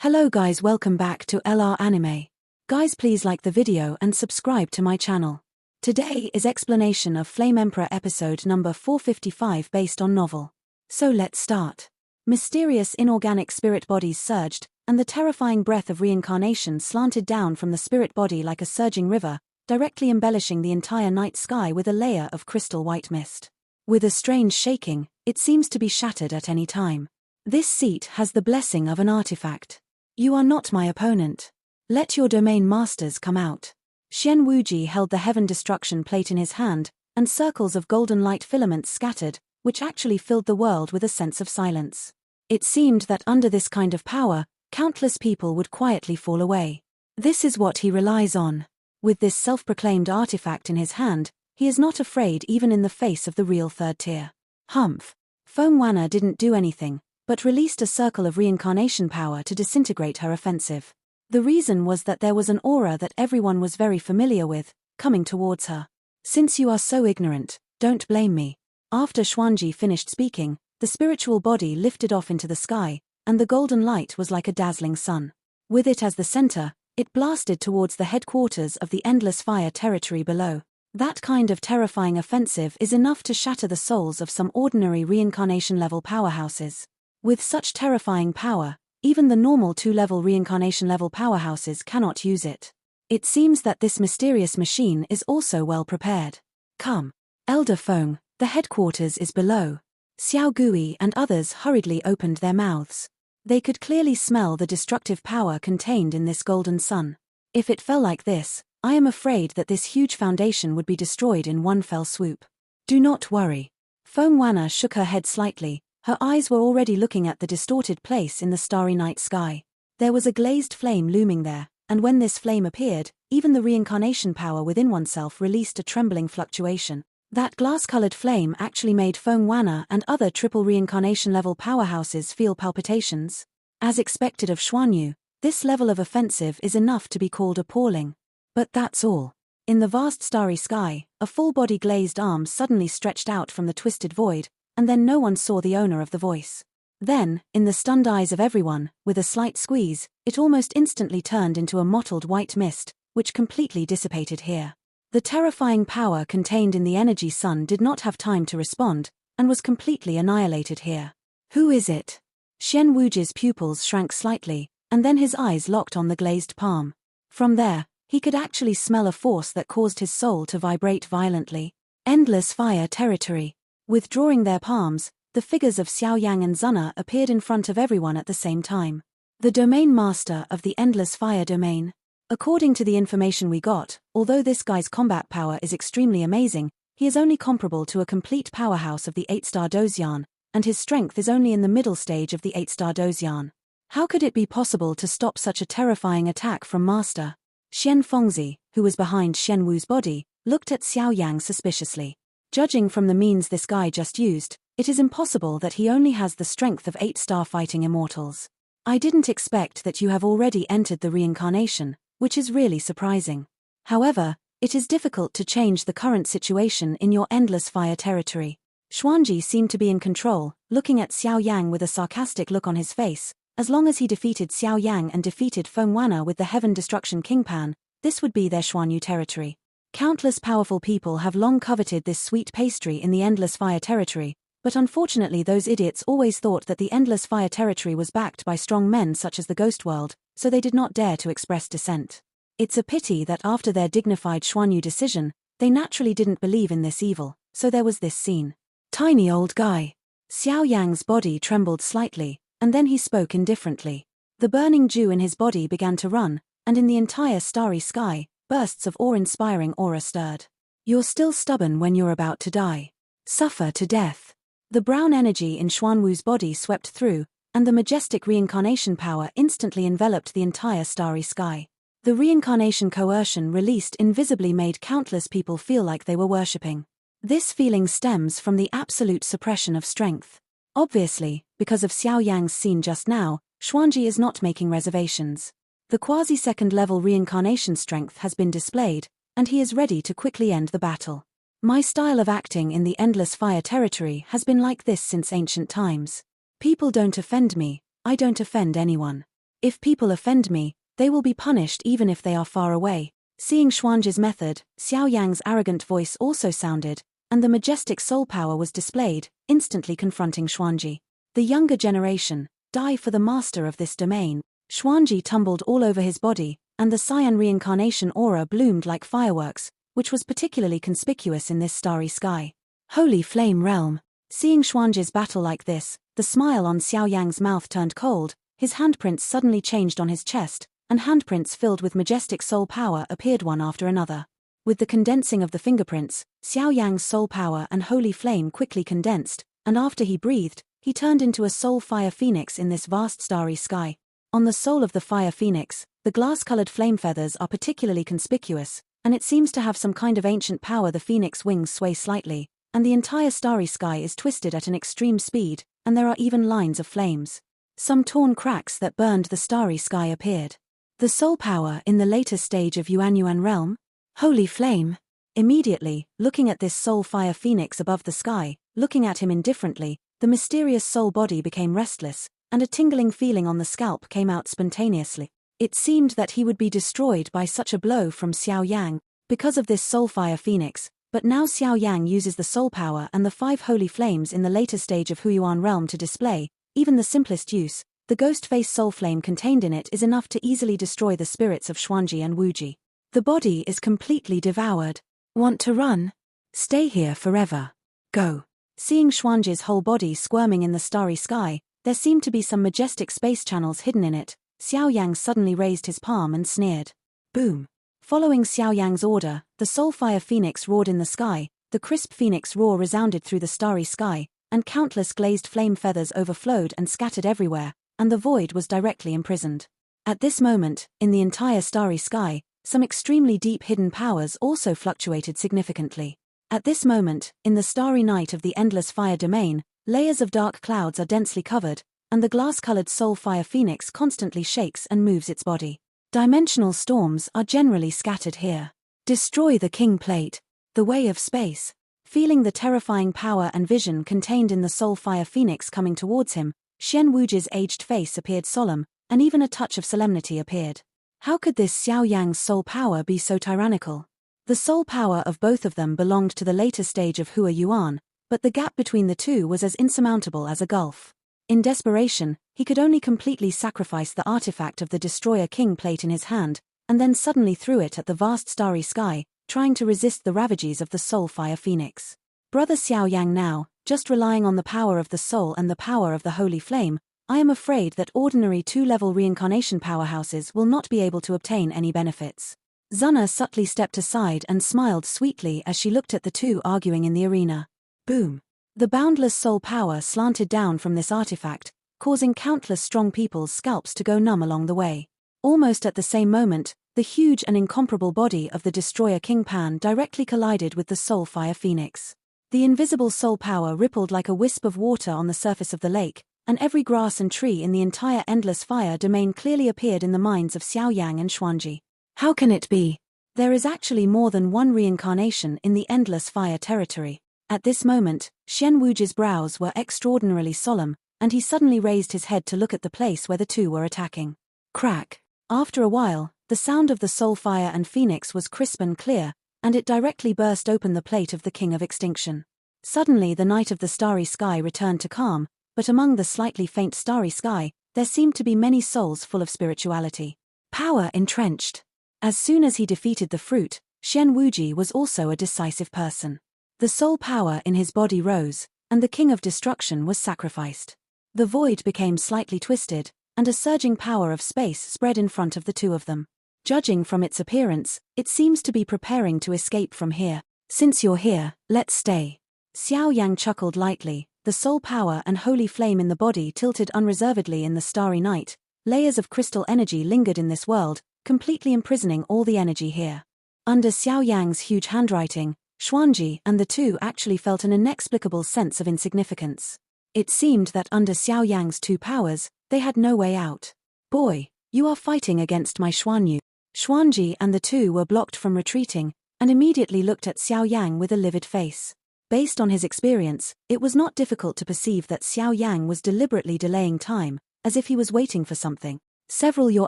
Hello guys, welcome back to LR Anime. Guys, please like the video and subscribe to my channel. Today is explanation of Flame Emperor episode number 455 based on novel. So let's start. Mysterious inorganic spirit bodies surged, and the terrifying breath of reincarnation slanted down from the spirit body like a surging river, directly embellishing the entire night sky with a layer of crystal white mist. With a strange shaking, it seems to be shattered at any time. This seat has the blessing of an artifact. You are not my opponent. Let your domain masters come out. Xian Wuji held the heaven destruction plate in his hand, and circles of golden light filaments scattered, which actually filled the world with a sense of silence. It seemed that under this kind of power, countless people would quietly fall away. This is what he relies on. With this self-proclaimed artifact in his hand, he is not afraid even in the face of the real third tier. Humph. Foam Wanna didn't do anything, but released a circle of reincarnation power to disintegrate her offensive. The reason was that there was an aura that everyone was very familiar with, coming towards her. Since you are so ignorant, don't blame me. After Xuanji finished speaking, the spiritual body lifted off into the sky, and the golden light was like a dazzling sun. With it as the center, it blasted towards the headquarters of the endless fire territory below. That kind of terrifying offensive is enough to shatter the souls of some ordinary reincarnation-level powerhouses. With such terrifying power, even the normal 2-level reincarnation-level powerhouses cannot use it. It seems that this mysterious machine is also well prepared. Come. Elder Feng, the headquarters is below. Xiao Gui and others hurriedly opened their mouths. They could clearly smell the destructive power contained in this golden sun. If it fell like this, I am afraid that this huge foundation would be destroyed in one fell swoop. Do not worry. Foam Wanna shook her head slightly. Her eyes were already looking at the distorted place in the starry night sky. There was a glazed flame looming there, and when this flame appeared, even the reincarnation power within oneself released a trembling fluctuation. That glass-colored flame actually made Foam Wanna and other triple reincarnation-level powerhouses feel palpitations. As expected of Xuanyu, this level of offensive is enough to be called appalling. But that's all. In the vast starry sky, a full-body glazed arm suddenly stretched out from the twisted void, and then no one saw the owner of the voice. Then, in the stunned eyes of everyone, with a slight squeeze, it almost instantly turned into a mottled white mist, which completely dissipated here. The terrifying power contained in the energy sun did not have time to respond, and was completely annihilated here. Who is it? Xian Wuji's pupils shrank slightly, and then his eyes locked on the glazed palm. From there, he could actually smell a force that caused his soul to vibrate violently. Endless fire territory. Withdrawing their palms, the figures of Xiao Yang and Zuna appeared in front of everyone at the same time. The domain master of the endless fire domain. According to the information we got, although this guy's combat power is extremely amazing, he is only comparable to a complete powerhouse of the 8-star Dozian, and his strength is only in the middle stage of the 8-star Dozian. How could it be possible to stop such a terrifying attack from Master? Xian Fengzi, who was behind Xian Wu's body, looked at Xiao Yang suspiciously. Judging from the means this guy just used, it is impossible that he only has the strength of 8-star fighting immortals. I didn't expect that you have already entered the reincarnation, which is really surprising. However, it is difficult to change the current situation in your endless fire territory. Xuanji seemed to be in control, looking at Xiao Yang with a sarcastic look on his face. As long as he defeated Xiao Yang and defeated Foam Wanna with the Heaven Destruction Kingpan, this would be their Xuanyu territory. Countless powerful people have long coveted this sweet pastry in the endless fire territory, but unfortunately those idiots always thought that the endless fire territory was backed by strong men such as the Ghost World, so they did not dare to express dissent. It's a pity that after their dignified Xuanyu decision, they naturally didn't believe in this evil, so there was this scene. Tiny old guy. Xiao Yang's body trembled slightly, and then he spoke indifferently. The burning dew in his body began to run, and in the entire starry sky, bursts of awe-inspiring aura stirred. You're still stubborn when you're about to die. Suffer to death. The brown energy in Xuanwu's body swept through, and the majestic reincarnation power instantly enveloped the entire starry sky. The reincarnation coercion released invisibly made countless people feel like they were worshipping. This feeling stems from the absolute suppression of strength. Obviously, because of Xiao Yang's scene just now, Xuanji is not making reservations. The quasi-second level reincarnation strength has been displayed, and he is ready to quickly end the battle. My style of acting in the endless fire territory has been like this since ancient times. People don't offend me, I don't offend anyone. If people offend me, they will be punished even if they are far away. Seeing Xuanji's method, Xiao Yang's arrogant voice also sounded, and the majestic soul power was displayed, instantly confronting Xuanji. The younger generation, die for the master of this domain. Xuanji tumbled all over his body, and the cyan reincarnation aura bloomed like fireworks, which was particularly conspicuous in this starry sky. Holy Flame Realm. Seeing Xuanji's battle like this, the smile on Xiao Yang's mouth turned cold, his handprints suddenly changed on his chest, and handprints filled with majestic soul power appeared one after another. With the condensing of the fingerprints, Xiao Yang's soul power and holy flame quickly condensed, and after he breathed, he turned into a soul fire phoenix in this vast starry sky. On the soul of the fire phoenix, the glass-colored flame feathers are particularly conspicuous, and it seems to have some kind of ancient power. The phoenix wings sway slightly, and the entire starry sky is twisted at an extreme speed, and there are even lines of flames. Some torn cracks that burned the starry sky appeared. The soul power in the later stage of Yuanyuan realm? Holy Flame. Immediately, looking at this soul fire phoenix above the sky, looking at him indifferently, the mysterious soul body became restless, and a tingling feeling on the scalp came out spontaneously. It seemed that he would be destroyed by such a blow from Xiao Yang, because of this soul fire phoenix, but now Xiao Yang uses the soul power and the 5 holy flames in the later stage of Huyuan realm to display, even the simplest use. The ghost face soul flame contained in it is enough to easily destroy the spirits of Xuanji and Wuji. The body is completely devoured. Want to run? Stay here forever. Go. Seeing Xuanji's whole body squirming in the starry sky, there seemed to be some majestic space channels hidden in it. Xiao Yang suddenly raised his palm and sneered. Boom. Following Xiao Yang's order, the soul fire phoenix roared in the sky, the crisp phoenix roar resounded through the starry sky, and countless glazed flame feathers overflowed and scattered everywhere, and the void was directly imprisoned. At this moment, in the entire starry sky, some extremely deep hidden powers also fluctuated significantly. At this moment, in the starry night of the endless fire domain, layers of dark clouds are densely covered, and the glass-colored soul fire phoenix constantly shakes and moves its body. Dimensional storms are generally scattered here. Destroy the king plate. The way of space. Feeling the terrifying power and vision contained in the soul fire phoenix coming towards him, Xian Wuji's aged face appeared solemn, and even a touch of solemnity appeared. How could this Xiao Yang's soul power be so tyrannical? The soul power of both of them belonged to the later stage of Hua Yuan, but the gap between the two was as insurmountable as a gulf. In desperation, he could only completely sacrifice the artifact of the Destroyer King plate in his hand, and then suddenly threw it at the vast starry sky, trying to resist the ravages of the soul fire phoenix. Brother Xiao Yang now, just relying on the power of the soul and the power of the holy flame, I am afraid that ordinary 2-level reincarnation powerhouses will not be able to obtain any benefits. Zuna subtly stepped aside and smiled sweetly as she looked at the two arguing in the arena. Boom. The boundless soul power slanted down from this artifact, causing countless strong people's scalps to go numb along the way. Almost at the same moment, the huge and incomparable body of the Destroyer King Pan directly collided with the soul fire phoenix. The invisible soul power rippled like a wisp of water on the surface of the lake, and every grass and tree in the entire endless fire domain clearly appeared in the minds of Xiao Yang and Xuanji. How can it be? There is actually more than one reincarnation in the endless fire territory. At this moment, Xian Wuji's brows were extraordinarily solemn, and he suddenly raised his head to look at the place where the two were attacking. Crack. After a while, the sound of the soul fire and phoenix was crisp and clear, and it directly burst open the plate of the King of Extinction. Suddenly the night of the starry sky returned to calm, but among the slightly faint starry sky, there seemed to be many souls full of spirituality. Power entrenched. As soon as he defeated the fruit, Xian Wuji was also a decisive person. The soul power in his body rose, and the King of Destruction was sacrificed. The void became slightly twisted, and a surging power of space spread in front of the two of them. Judging from its appearance, it seems to be preparing to escape from here. Since you're here, let's stay. Xiao Yang chuckled lightly, the soul power and holy flame in the body tilted unreservedly in the starry night. Layers of crystal energy lingered in this world, completely imprisoning all the energy here. Under Xiao Yang's huge handwriting, Xuanji and the two actually felt an inexplicable sense of insignificance. It seemed that under Xiao Yang's two powers, they had no way out. Boy, you are fighting against my Xuanyu. Xuanji and the two were blocked from retreating, and immediately looked at Xiao Yang with a livid face. Based on his experience, it was not difficult to perceive that Xiao Yang was deliberately delaying time, as if he was waiting for something. Several Your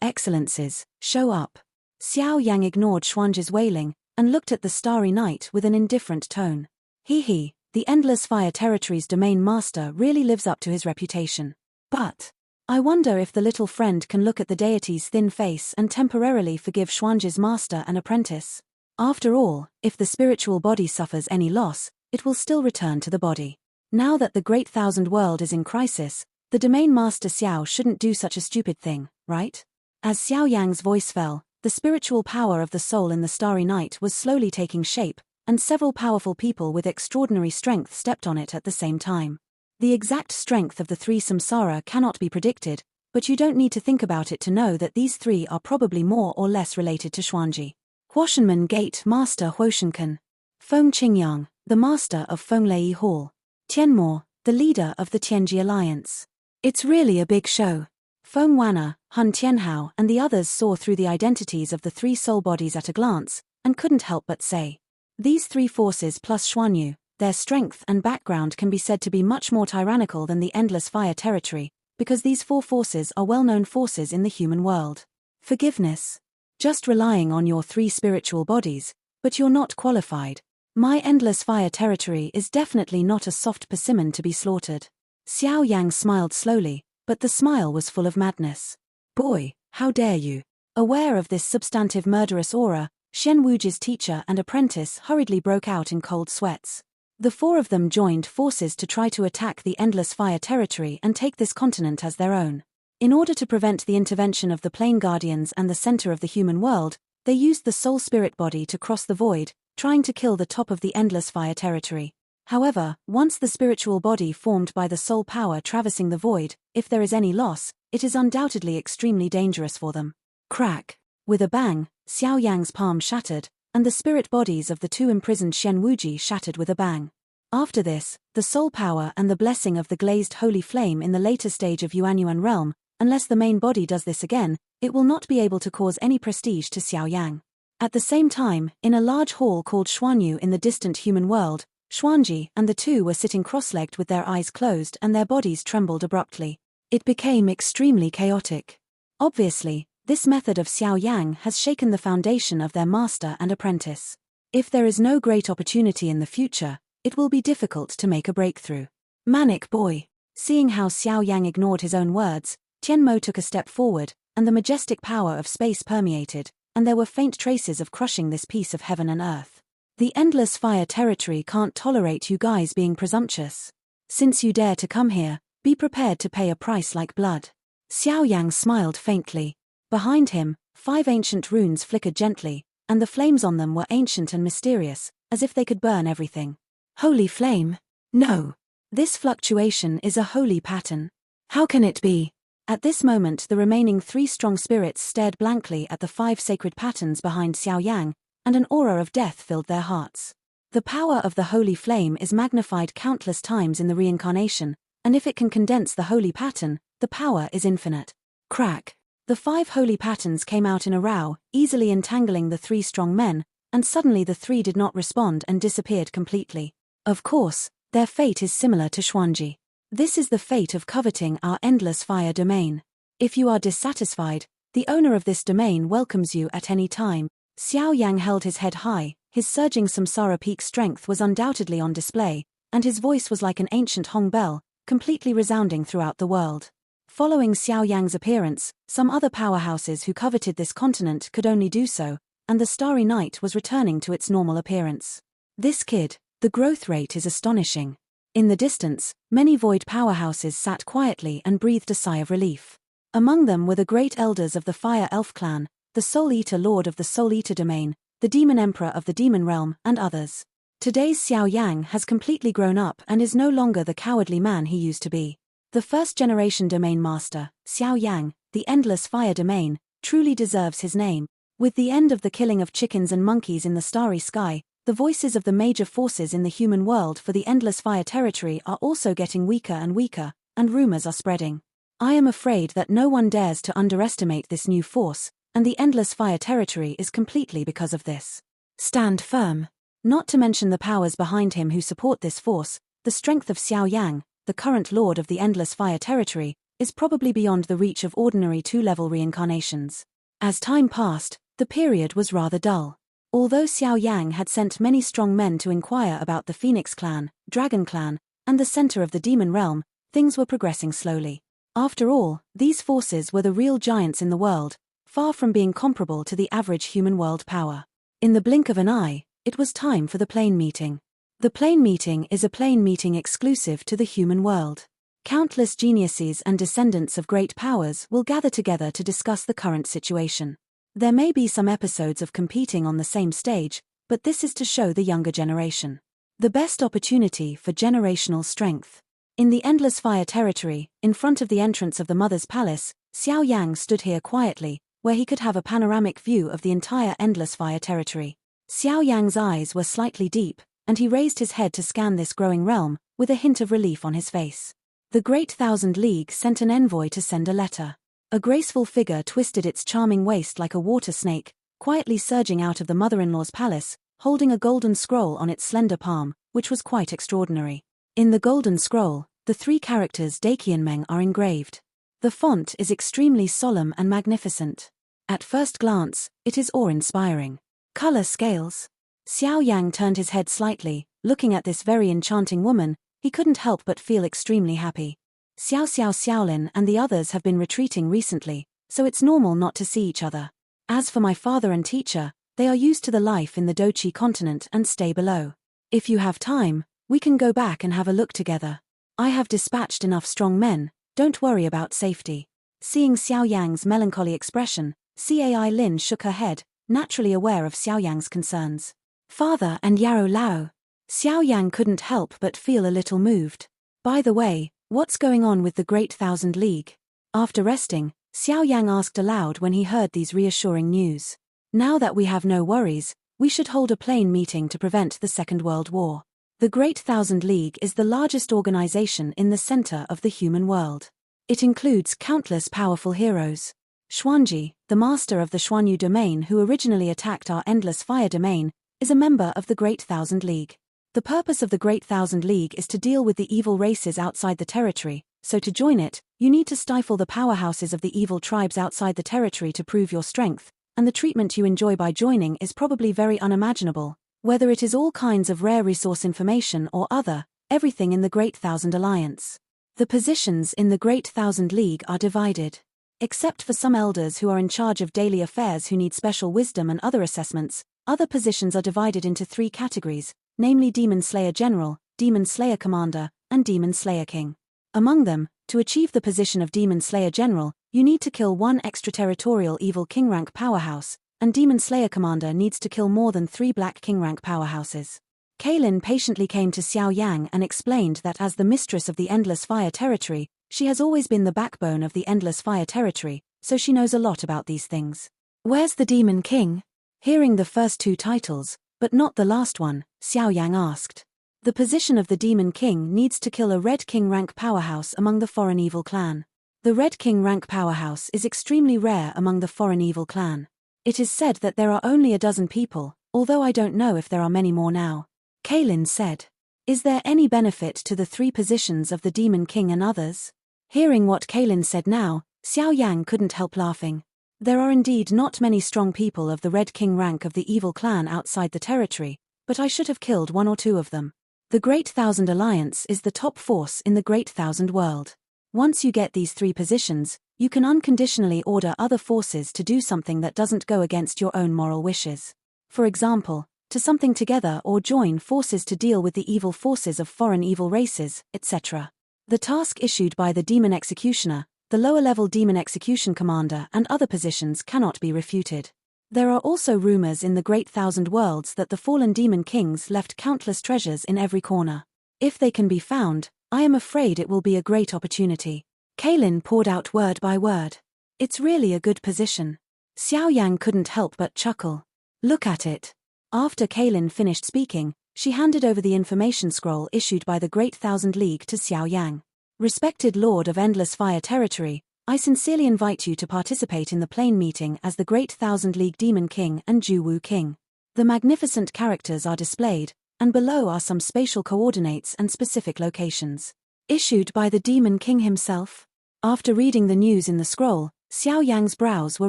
Excellencies, show up. Xiao Yang ignored Xuanzhi's wailing, and looked at the starry night with an indifferent tone. The Endless Fire Territory's domain master really lives up to his reputation. But I wonder if the little friend can look at the deity's thin face and temporarily forgive Xuanzhi's master and apprentice. After all, if the spiritual body suffers any loss, it will still return to the body. Now that the Great Thousand World is in crisis, the domain master Xiao shouldn't do such a stupid thing, right? As Xiao Yang's voice fell, the spiritual power of the soul in the starry night was slowly taking shape, and several powerful people with extraordinary strength stepped on it at the same time. The exact strength of the three samsara cannot be predicted, but you don't need to think about it to know that these three are probably more or less related to Xuanzhi. Huoshenman Gate Master Huoshenkan. Feng Qingyang, the master of Fenglei Hall. Tianmo, the leader of the Tianji Alliance. It's really a big show. Feng Wanna, Hun Tianhao and the others saw through the identities of the three soul bodies at a glance, and couldn't help but say. These three forces plus Xuanyu, their strength and background can be said to be much more tyrannical than the Endless Fire Territory, because these four forces are well-known forces in the human world. Forgiveness. Just relying on your three spiritual bodies, but you're not qualified. My Endless Fire Territory is definitely not a soft persimmon to be slaughtered. Xiao Yang smiled slowly, but the smile was full of madness. Boy, how dare you? Aware of this substantive murderous aura, Shen Wuji's teacher and apprentice hurriedly broke out in cold sweats. The four of them joined forces to try to attack the Endless Fire Territory and take this continent as their own. In order to prevent the intervention of the Plane Guardians and the center of the human world, they used the soul spirit body to cross the void, trying to kill the top of the Endless Fire Territory. However, once the spiritual body formed by the soul power traversing the void, if there is any loss, it is undoubtedly extremely dangerous for them. Crack. With a bang, Xiao Yang's palm shattered, and the spirit bodies of the two imprisoned Shen Wuji shattered with a bang. After this, the soul power and the blessing of the glazed holy flame in the later stage of Yuanyuan realm, unless the main body does this again, it will not be able to cause any prestige to Xiao Yang. At the same time, in a large hall called Xuanyu in the distant human world, Xuanzhi and the two were sitting cross-legged with their eyes closed and their bodies trembled abruptly. It became extremely chaotic. Obviously, this method of Xiao Yang has shaken the foundation of their master and apprentice. If there is no great opportunity in the future, it will be difficult to make a breakthrough. Manic boy. Seeing how Xiao Yang ignored his own words, Tianmo took a step forward, and the majestic power of space permeated, and there were faint traces of crushing this piece of heaven and earth. The Endless Fire Territory can't tolerate you guys being presumptuous. Since you dare to come here, be prepared to pay a price like blood. Xiao Yang smiled faintly. Behind him, 5 ancient runes flickered gently, and the flames on them were ancient and mysterious, as if they could burn everything. Holy flame? No. This fluctuation is a holy pattern. How can it be? At this moment the remaining 3 strong spirits stared blankly at the 5 sacred patterns behind Xiao Yang, and an aura of death filled their hearts. The power of the holy flame is magnified countless times in the reincarnation, and if it can condense the holy pattern, the power is infinite. Crack. The 5 holy patterns came out in a row, easily entangling the 3 strong men, and suddenly the 3 did not respond and disappeared completely. Of course, their fate is similar to Xuanzhi. This is the fate of coveting our endless fire domain. If you are dissatisfied, the owner of this domain welcomes you at any time. Xiao Yang held his head high, his surging samsara peak strength was undoubtedly on display, and his voice was like an ancient Hong bell, completely resounding throughout the world. Following Xiao Yang's appearance, some other powerhouses who coveted this continent could only do so, and the starry night was returning to its normal appearance. This kid, the growth rate is astonishing. In the distance, many void powerhouses sat quietly and breathed a sigh of relief. Among them were the great elders of the Fire Elf clan, the Soul Eater Lord of the Soul Eater domain, the Demon Emperor of the Demon Realm, and others. Today's Xiao Yang has completely grown up and is no longer the cowardly man he used to be. The first-generation domain master, Xiao Yang, the Endless Fire Domain, truly deserves his name. With the end of the killing of chickens and monkeys in the starry sky, the voices of the major forces in the human world for the Endless Fire Territory are also getting weaker and weaker, and rumors are spreading. I am afraid that no one dares to underestimate this new force, and the Endless Fire Territory is completely because of this. Stand firm. Not to mention the powers behind him who support this force, the strength of Xiao Yang, the current lord of the Endless Fire Territory, is probably beyond the reach of ordinary two-level reincarnations. As time passed, the period was rather dull. Although Xiao Yan had sent many strong men to inquire about the Phoenix clan, Dragon clan, and the center of the demon realm, things were progressing slowly. After all, these forces were the real giants in the world, far from being comparable to the average human world power. In the blink of an eye, it was time for the plane meeting. The plane meeting is a plane meeting exclusive to the human world. Countless geniuses and descendants of great powers will gather together to discuss the current situation. There may be some episodes of competing on the same stage, but this is to show the younger generation the best opportunity for generational strength. In the Endless Fire territory, in front of the entrance of the Mother's Palace, Xiao Yang stood here quietly, where he could have a panoramic view of the entire Endless Fire territory. Xiao Yang's eyes were slightly deep, and he raised his head to scan this growing realm, with a hint of relief on his face. The Great Thousand League sent an envoy to send a letter. A graceful figure twisted its charming waist like a water snake, quietly surging out of the mother-in-law's palace, holding a golden scroll on its slender palm, which was quite extraordinary. In the golden scroll, the three characters Dakianmeng are engraved. The font is extremely solemn and magnificent. At first glance, it is awe-inspiring. Color scales. Xiao Yang turned his head slightly, looking at this very enchanting woman. He couldn't help but feel extremely happy. Xiaolin and the others have been retreating recently, so it's normal not to see each other. As for my father and teacher, they are used to the life in the Dochi continent and stay below. If you have time, we can go back and have a look together. I have dispatched enough strong men, don't worry about safety. Seeing Xiao Yang's melancholy expression, Cai Lin shook her head, naturally aware of Xiao Yang's concerns. Father and Yaro Lao. Xiao Yang couldn't help but feel a little moved. By the way, what's going on with the Great Thousand League? After resting, Xiao Yang asked aloud when he heard these reassuring news. Now that we have no worries, we should hold a plain meeting to prevent the Second World War. The Great Thousand League is the largest organization in the center of the human world. It includes countless powerful heroes. Xuanji, the master of the Xuanyu domain who originally attacked our Endless Fire domain, is a member of the Great Thousand League. The purpose of the Great Thousand League is to deal with the evil races outside the territory, so to join it, you need to stifle the powerhouses of the evil tribes outside the territory to prove your strength, and the treatment you enjoy by joining is probably very unimaginable. Whether it is all kinds of rare resource information or other, everything in the Great Thousand Alliance. The positions in the Great Thousand League are divided. Except for some elders who are in charge of daily affairs who need special wisdom and other assessments, other positions are divided into three categories, namely Demon Slayer General, Demon Slayer Commander, and Demon Slayer King. Among them, to achieve the position of Demon Slayer General, you need to kill one extraterritorial evil king rank powerhouse, and Demon Slayer Commander needs to kill more than 3 black king rank powerhouses. Kaylin patiently came to Xiao Yang and explained that as the mistress of the Endless Fire territory, she has always been the backbone of the Endless Fire territory, so she knows a lot about these things. Where's the Demon King? Hearing the first 2 titles, but not the last one, Xiao Yang asked. The position of the Demon King needs to kill a Red King rank powerhouse among the Foreign Evil clan. The Red King rank powerhouse is extremely rare among the Foreign Evil clan. It is said that there are only a dozen people, although I don't know if there are many more now. Kaylin said. Is there any benefit to the 3 positions of the Demon King and others? Hearing what Kaylin said now, Xiao Yang couldn't help laughing. There are indeed not many strong people of the Red King rank of the evil clan outside the territory, but I should have killed 1 or 2 of them. The Great Thousand Alliance is the top force in the Great Thousand world. Once you get these 3 positions, you can unconditionally order other forces to do something that doesn't go against your own moral wishes. For example, to something together or join forces to deal with the evil forces of foreign evil races, etc. The task issued by the Demon Executioner, the lower-level Demon Execution Commander and other positions cannot be refuted. There are also rumors in the Great Thousand Worlds that the fallen Demon Kings left countless treasures in every corner. If they can be found, I am afraid it will be a great opportunity. Kaylin poured out word by word. It's really a good position. Xiao Yang couldn't help but chuckle. Look at it. After Kaylin finished speaking, she handed over the information scroll issued by the Great Thousand League to Xiao Yang. Respected Lord of Endless Fire Territory, I sincerely invite you to participate in the plane meeting as the Great Thousand League Demon King and Juwu King. The magnificent characters are displayed, and below are some spatial coordinates and specific locations. Issued by the Demon King himself? After reading the news in the scroll, Xiao Yang's brows were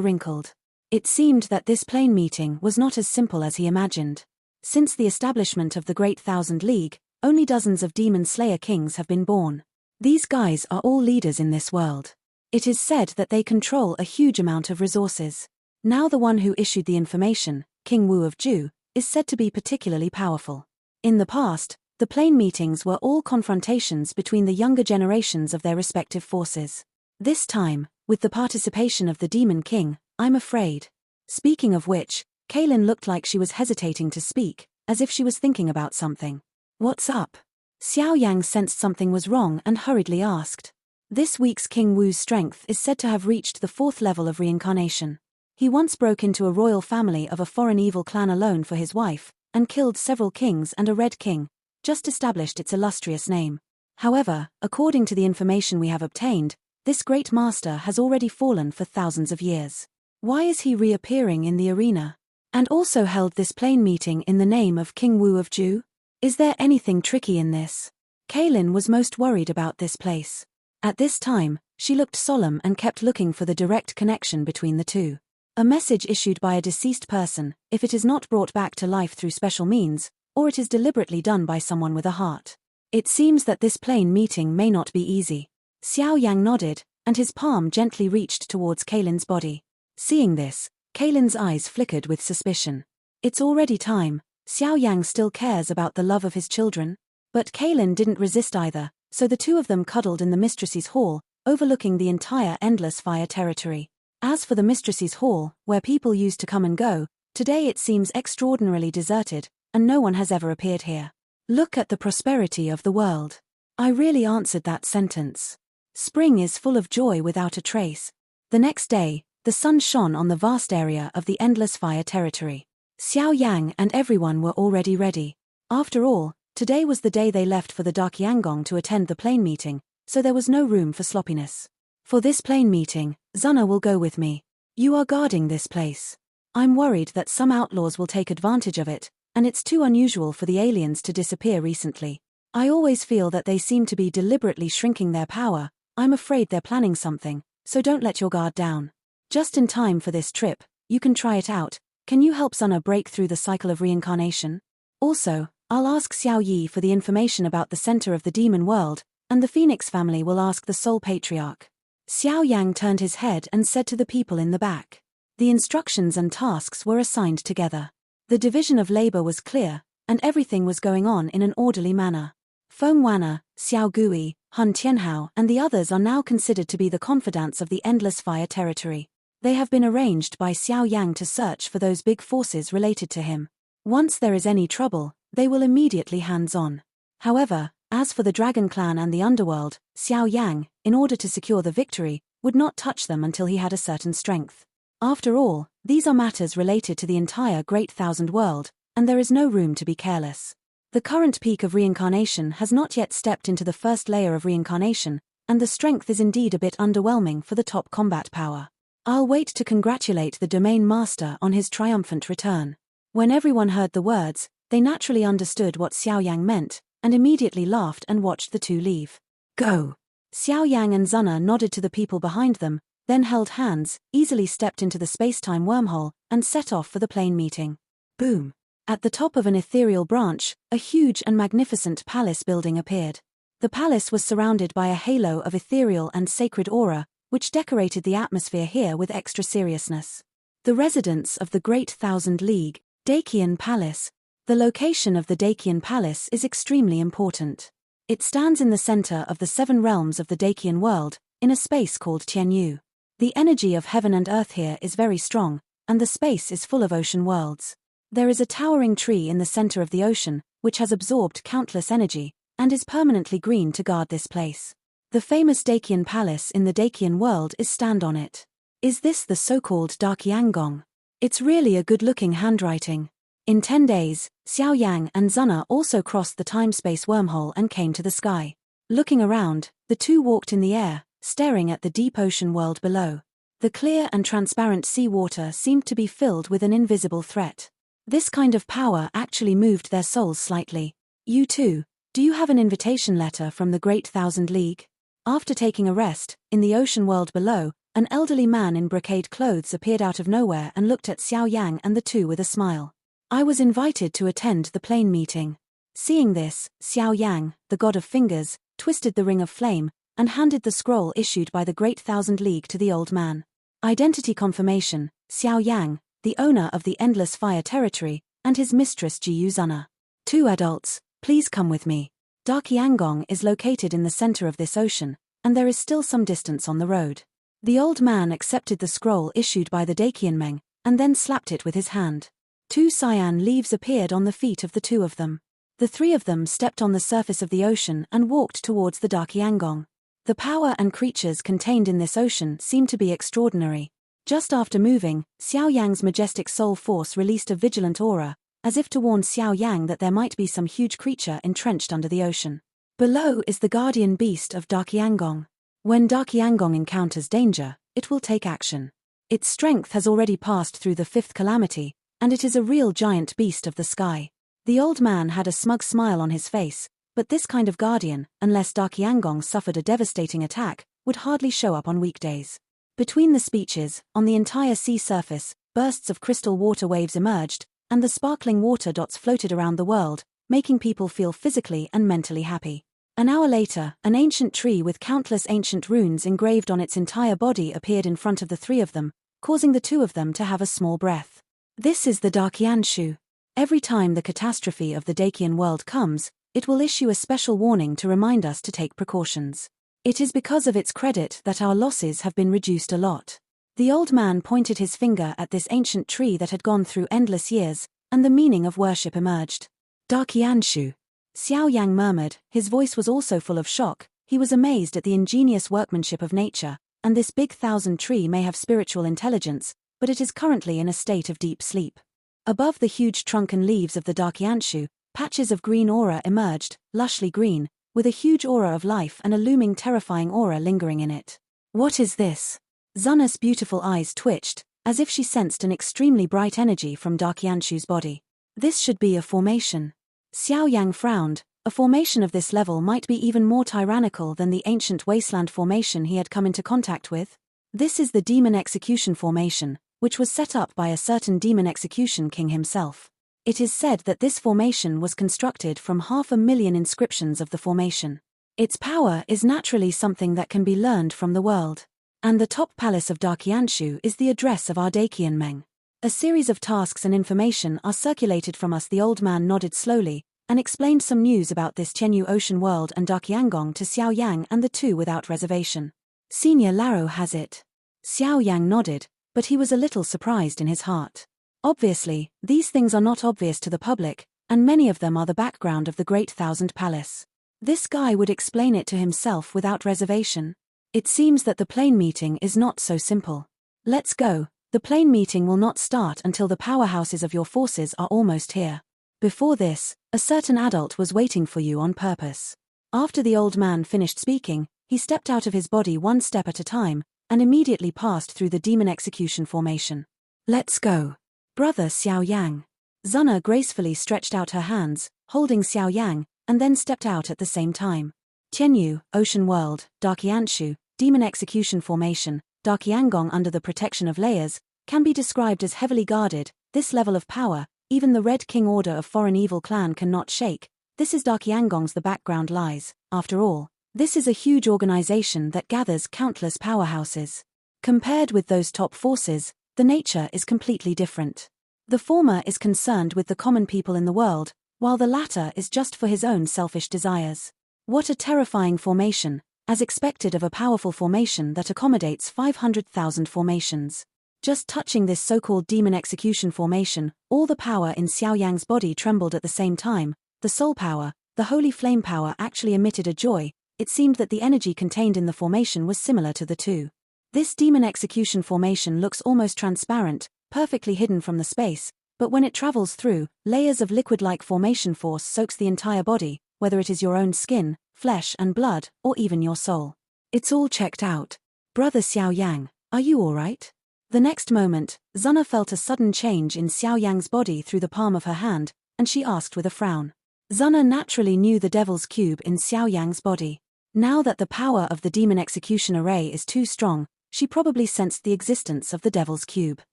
wrinkled. It seemed that this plain meeting was not as simple as he imagined. Since the establishment of the Great Thousand League, only dozens of demon slayer kings have been born. These guys are all leaders in this world. It is said that they control a huge amount of resources. Now the one who issued the information, King Wu of Ju, is said to be particularly powerful. In the past, the plain meetings were all confrontations between the younger generations of their respective forces. This time, with the participation of the Demon King, I'm afraid. Speaking of which, Kaylin looked like she was hesitating to speak, as if she was thinking about something. What's up? Xiao Yang sensed something was wrong and hurriedly asked. This week's King Wu's strength is said to have reached the 4th level of reincarnation. He once broke into a royal family of a foreign evil clan alone for his wife, and killed several kings and a red king, just established its illustrious name. However, according to the information we have obtained, this great master has already fallen for thousands of years. Why is he reappearing in the arena? And also held this plain meeting in the name of King Wu of Ju? Is there anything tricky in this? Kaylin was most worried about this place. At this time, she looked solemn and kept looking for the direct connection between the two. A message issued by a deceased person, if it is not brought back to life through special means, or it is deliberately done by someone with a heart. It seems that this plain meeting may not be easy. Xiao Yang nodded, and his palm gently reached towards Kaylin's body. Seeing this, Kaylin's eyes flickered with suspicion. It's already time. Xiao Yang still cares about the love of his children? But Kaylin didn't resist either, so the two of them cuddled in the mistress's hall, overlooking the entire endless fire territory. As for the mistress's hall, where people used to come and go, today it seems extraordinarily deserted, and no one has ever appeared here. Look at the prosperity of the world. I really answered that sentence. Spring is full of joy without a trace. The next day, the sun shone on the vast area of the endless fire territory. Xiao Yang and everyone were already ready. After all, today was the day they left for the Dark Yanggong to attend the plain meeting, so there was no room for sloppiness. For this plain meeting, Zuna will go with me. You are guarding this place. I'm worried that some outlaws will take advantage of it, and it's too unusual for the aliens to disappear recently. I always feel that they seem to be deliberately shrinking their power. I'm afraid they're planning something, so don't let your guard down. Just in time for this trip, you can try it out. Can you help Zuna break through the cycle of reincarnation? Also, I'll ask Xiao Yi for the information about the center of the demon world, and the Phoenix family will ask the Soul Patriarch. Xiao Yang turned his head and said to the people in the back. The instructions and tasks were assigned together. The division of labor was clear, and everything was going on in an orderly manner. Feng Wanna, Xiao Gui, Hun Tianhao and the others are now considered to be the confidants of the Endless Fire territory. They have been arranged by Xiao Yang to search for those big forces related to him. Once there is any trouble, they will immediately hands-on. However, as for the Dragon Clan and the Underworld, Xiao Yang, in order to secure the victory, would not touch them until he had a certain strength. After all, these are matters related to the entire Great Thousand World, and there is no room to be careless. The current peak of reincarnation has not yet stepped into the first layer of reincarnation, and the strength is indeed a bit underwhelming for the top combat power. I'll wait to congratulate the Domain Master on his triumphant return. When everyone heard the words, they naturally understood what Xiao Yang meant, and immediately laughed and watched the two leave. Go! Xiao Yang and Zuna nodded to the people behind them, then held hands, easily stepped into the space-time wormhole, and set off for the plain meeting. Boom! At the top of an ethereal branch, a huge and magnificent palace building appeared. The palace was surrounded by a halo of ethereal and sacred aura, which decorated the atmosphere here with extra seriousness. The residence of the Great Thousand League, Dakian Palace. The location of the Dakian Palace is extremely important. It stands in the center of the 7 realms of the Dakian world, in a space called Tianyu. The energy of heaven and earth here is very strong, and the space is full of ocean worlds. There is a towering tree in the center of the ocean, which has absorbed countless energy, and is permanently green to guard this place. The famous Dakian Palace in the Dakian world is stand on it. Is this the so-called Dark Yanggong? It's really a good-looking handwriting. In 10 days, Xiao Yang and Zuna also crossed the time-space wormhole and came to the sky. Looking around, the two walked in the air, staring at the deep ocean world below. The clear and transparent sea water seemed to be filled with an invisible threat. This kind of power actually moved their souls slightly. You too, do you have an invitation letter from the Great Thousand League? After taking a rest, in the ocean world below, an elderly man in brocade clothes appeared out of nowhere and looked at Xiao Yang and the two with a smile. I was invited to attend the plane meeting. Seeing this, Xiao Yang, the god of fingers, twisted the ring of flame, and handed the scroll issued by the Great Thousand League to the old man. Identity confirmation, Xiao Yang, the owner of the Endless Fire Territory, and his mistress Jiyu Zuna. 2 adults, please come with me. Darkiangong is located in the center of this ocean, and there is still some distance on the road. The old man accepted the scroll issued by the Dakianmeng, and then slapped it with his hand. 2 cyan leaves appeared on the feet of the two of them. The three of them stepped on the surface of the ocean and walked towards the Darkiangong. The power and creatures contained in this ocean seemed to be extraordinary. Just after moving, Xiao Yang's majestic soul force released a vigilant aura, as if to warn Xiao Yang that there might be some huge creature entrenched under the ocean. Below is the guardian beast of Darkiangong. When Darkiangong encounters danger, it will take action. Its strength has already passed through the 5th calamity, and it is a real giant beast of the sky. The old man had a smug smile on his face, but this kind of guardian, unless Darkiangong suffered a devastating attack, would hardly show up on weekdays. Between the speeches, on the entire sea surface, bursts of crystal water waves emerged, and the sparkling water dots floated around the world, making people feel physically and mentally happy. An hour later, an ancient tree with countless ancient runes engraved on its entire body appeared in front of the three of them, causing the two of them to have a small breath. This is the Darkianshu. Every time the catastrophe of the Dakian world comes, it will issue a special warning to remind us to take precautions. It is because of its credit that our losses have been reduced a lot. The old man pointed his finger at this ancient tree that had gone through endless years, and the meaning of worship emerged. Darkianshu. Xiao Yang murmured, his voice was also full of shock. He was amazed at the ingenious workmanship of nature, and this big 1,000 tree may have spiritual intelligence, but it is currently in a state of deep sleep. Above the huge trunk and leaves of the Darkianshu, patches of green aura emerged, lushly green, with a huge aura of life and a looming terrifying aura lingering in it. What is this? Zuna's beautiful eyes twitched, as if she sensed an extremely bright energy from Darkianshu's body. This should be a formation. Xiao Yang frowned. A formation of this level might be even more tyrannical than the ancient wasteland formation he had come into contact with. This is the Demon Execution Formation, which was set up by a certain Demon Execution King himself. It is said that this formation was constructed from 500,000 inscriptions of the formation. Its power is naturally something that can be learned from the world. And the top palace of Darkianshu is the address of our Dakianmeng. A series of tasks and information are circulated from us. The old man nodded slowly, and explained some news about this Tianyu ocean world and Darkiangong to Xiao Yang and the two without reservation. Senior Laro has it. Xiao Yang nodded, but he was a little surprised in his heart. Obviously, these things are not obvious to the public, and many of them are the background of the Great Thousand Palace. This guy would explain it to himself without reservation. It seems that the plane meeting is not so simple. Let's go. The plane meeting will not start until the powerhouses of your forces are almost here. Before this, a certain adult was waiting for you on purpose. After the old man finished speaking, he stepped out of his body one step at a time, and immediately passed through the Demon Execution Formation. Let's go. Brother Xiao Yang. Zuna gracefully stretched out her hands, holding Xiao Yang, and then stepped out at the same time. Tianyu, Ocean World, Darkianshu, Demon Execution Formation, Darkiangong under the protection of layers, can be described as heavily guarded. This level of power, even the Red King Order of Foreign Evil Clan cannot shake. This is Darkiangong's the background lies. After all, this is a huge organization that gathers countless powerhouses. Compared with those top forces, the nature is completely different. The former is concerned with the common people in the world, while the latter is just for his own selfish desires. What a terrifying formation, as expected of a powerful formation that accommodates 500,000 formations. Just touching this so-called Demon Execution Formation, all the power in Xiao Yang's body trembled at the same time. The soul power, the holy flame power actually emitted a joy. It seemed that the energy contained in the formation was similar to the two. This Demon Execution Formation looks almost transparent, perfectly hidden from the space, but when it travels through, layers of liquid-like formation force soaks the entire body, whether it is your own skin, flesh and blood, or even your soul. It's all checked out. Brother Xiao Yang, are you alright? The next moment, Zuna felt a sudden change in Xiao Yang's body through the palm of her hand, and she asked with a frown. Zuna naturally knew the devil's cube in Xiao Yang's body. Now that the power of the demon execution array is too strong, she probably sensed the existence of the Devil's Cube.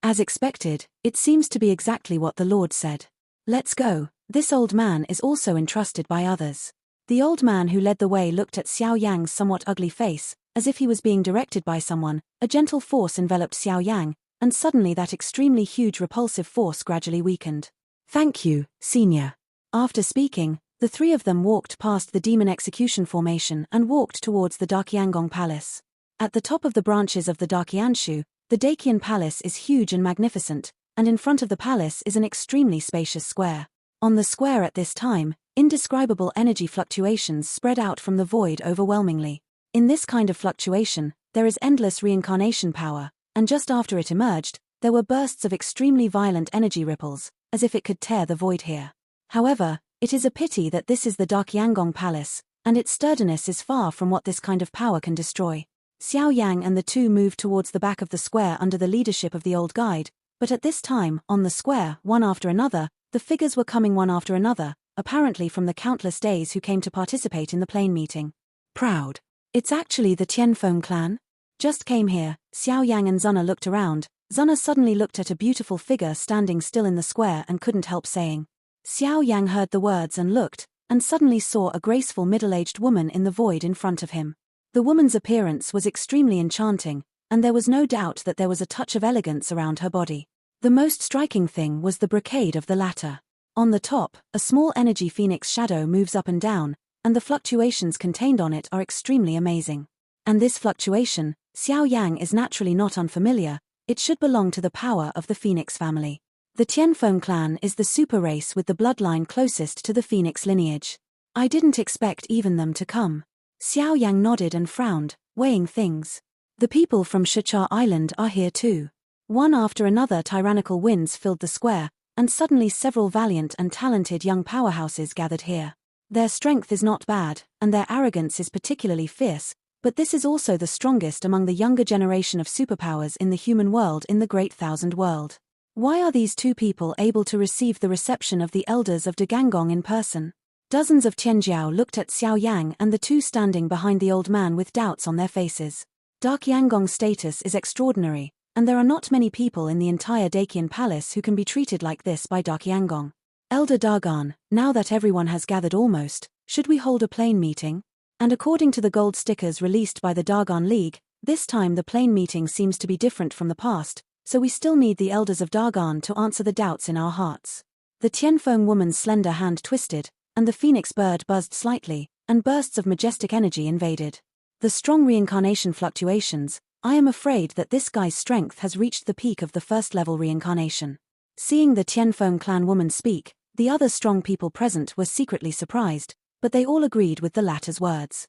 As expected, it seems to be exactly what the Lord said. Let's go. This old man is also entrusted by others. The old man who led the way looked at Xiao Yang's somewhat ugly face, as if he was being directed by someone. A gentle force enveloped Xiao Yang, and suddenly that extremely huge repulsive force gradually weakened. Thank you, Senior. After speaking, the three of them walked past the demon execution formation and walked towards the Daqiangong Palace. At the top of the branches of the Daqianshu, the Daqian Palace is huge and magnificent, and in front of the palace is an extremely spacious square. On the square at this time, indescribable energy fluctuations spread out from the void overwhelmingly. In this kind of fluctuation, there is endless reincarnation power, and just after it emerged, there were bursts of extremely violent energy ripples, as if it could tear the void here. However, it is a pity that this is the Daqiangong Palace, and its sturdiness is far from what this kind of power can destroy. Xiao Yang and the two moved towards the back of the square under the leadership of the old guide, but at this time, on the square, one after another, the figures were coming one after another, apparently from the countless days who came to participate in the plane meeting. Proud. It's actually the Tianfeng clan? Just came here. Xiao Yang and Zuna looked around. Zuna suddenly looked at a beautiful figure standing still in the square and couldn't help saying. Xiao Yang heard the words and looked, and suddenly saw a graceful middle-aged woman in the void in front of him. The woman's appearance was extremely enchanting, and there was no doubt that there was a touch of elegance around her body. The most striking thing was the brocade of the latter. On the top, a small energy phoenix shadow moves up and down, and the fluctuations contained on it are extremely amazing. And this fluctuation, Xiao Yang is naturally not unfamiliar. It should belong to the power of the Phoenix family. The Tianfeng clan is the super race with the bloodline closest to the Phoenix lineage. I didn't expect even them to come. Xiao Yang nodded and frowned, weighing things. The people from Shicha Island are here too. One after another tyrannical winds filled the square, and suddenly several valiant and talented young powerhouses gathered here. Their strength is not bad, and their arrogance is particularly fierce, but this is also the strongest among the younger generation of superpowers in the human world in the Great Thousand World. Why are these two people able to receive the reception of the elders of Dagangong in person? Dozens of Tianjiao looked at Xiao Yang and the two standing behind the old man with doubts on their faces. Daqiangong's status is extraordinary, and there are not many people in the entire Daqian Palace who can be treated like this by Daqiangong. Elder Dagan, now that everyone has gathered almost, should we hold a plane meeting? And according to the gold stickers released by the Dagan League, this time the plane meeting seems to be different from the past, so we still need the elders of Dagan to answer the doubts in our hearts. The Tianfeng woman's slender hand twisted, and the phoenix bird buzzed slightly, and bursts of majestic energy invaded. The strong reincarnation fluctuations. I am afraid that this guy's strength has reached the peak of the first-level reincarnation. Seeing the Tianfeng clan woman speak, the other strong people present were secretly surprised, but they all agreed with the latter's words.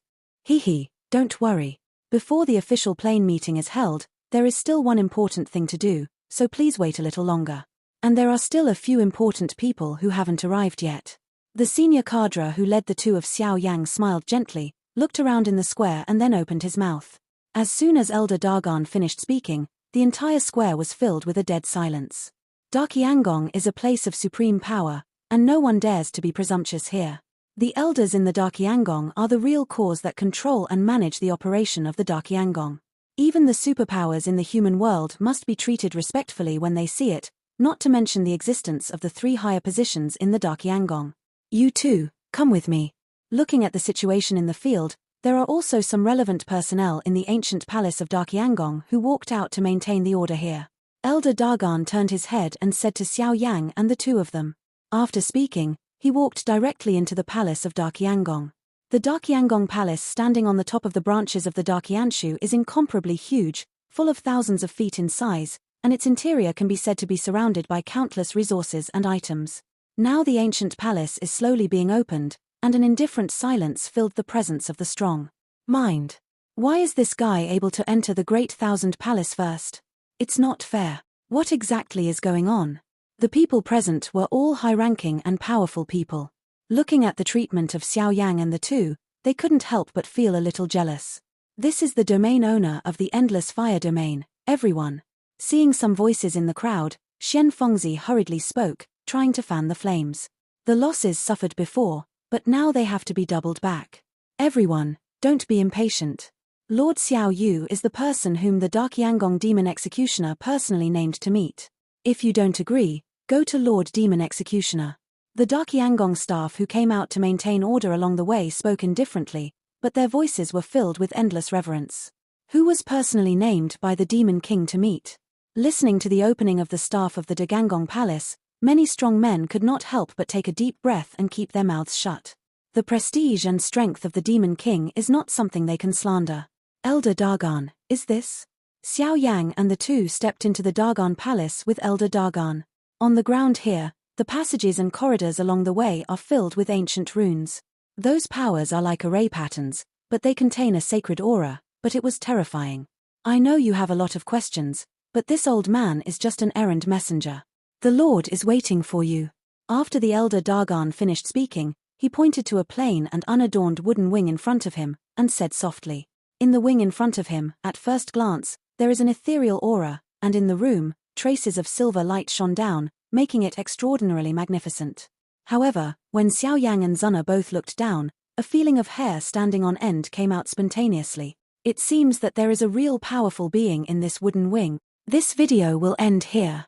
Don't worry. Before the official plane meeting is held, there is still one important thing to do, so please wait a little longer. And there are still a few important people who haven't arrived yet. The senior cadre who led the two of Xiao Yang smiled gently, looked around in the square and then opened his mouth. As soon as Elder Dagan finished speaking, the entire square was filled with a dead silence. Daqiangong is a place of supreme power, and no one dares to be presumptuous here. The elders in the Daqiangong are the real cause that control and manage the operation of the Daqiangong. Even the superpowers in the human world must be treated respectfully when they see it, not to mention the existence of the three higher positions in the Daqiangong. You too, come with me. Looking at the situation in the field, there are also some relevant personnel in the ancient palace of Daqiangong who walked out to maintain the order here. Elder Dagan turned his head and said to Xiao Yang and the two of them. After speaking, he walked directly into the palace of Daqiangong. The Daqiangong Palace standing on the top of the branches of the Daqianshu is incomparably huge, full of thousands of feet in size, and its interior can be said to be surrounded by countless resources and items. Now the ancient palace is slowly being opened, and an indifferent silence filled the presence of the strong mind. Why is this guy able to enter the Great Thousand Palace first? It's not fair. What exactly is going on? The people present were all high-ranking and powerful people. Looking at the treatment of Xiao Yang and the two, they couldn't help but feel a little jealous. This is the domain owner of the Endless Fire Domain, everyone. Seeing some voices in the crowd, Xian Fengzi hurriedly spoke, trying to fan the flames. The losses suffered before, but now they have to be doubled back. Everyone, Don't be impatient. Lord Xiao Yu is the person whom the Dark Yangong Demon Executioner personally named to meet. If you don't agree, go to Lord Demon Executioner. The Dark Yangong staff who came out to maintain order along the way spoke indifferently, but their voices were filled with endless reverence. Who was personally named by the Demon King to meet? Listening to the opening of the staff of the Dagangong Palace, many strong men could not help but take a deep breath and keep their mouths shut. The prestige and strength of the Demon King is not something they can slander. Elder Dagon, is this? Xiao Yang and the two stepped into the Dagon Palace with Elder Dagon. On the ground here, the passages and corridors along the way are filled with ancient runes. Those powers are like array patterns, but they contain a sacred aura, but it was terrifying. I know you have a lot of questions, but this old man is just an errand messenger. The Lord is waiting for you. After the Elder Dagon finished speaking, he pointed to a plain and unadorned wooden wing in front of him, and said softly. In the wing in front of him, at first glance, there is an ethereal aura, and in the room, traces of silver light shone down, making it extraordinarily magnificent. However, when Xiao Yang and Zuna both looked down, a feeling of hair standing on end came out spontaneously. It seems that there is a real powerful being in this wooden wing. This video will end here.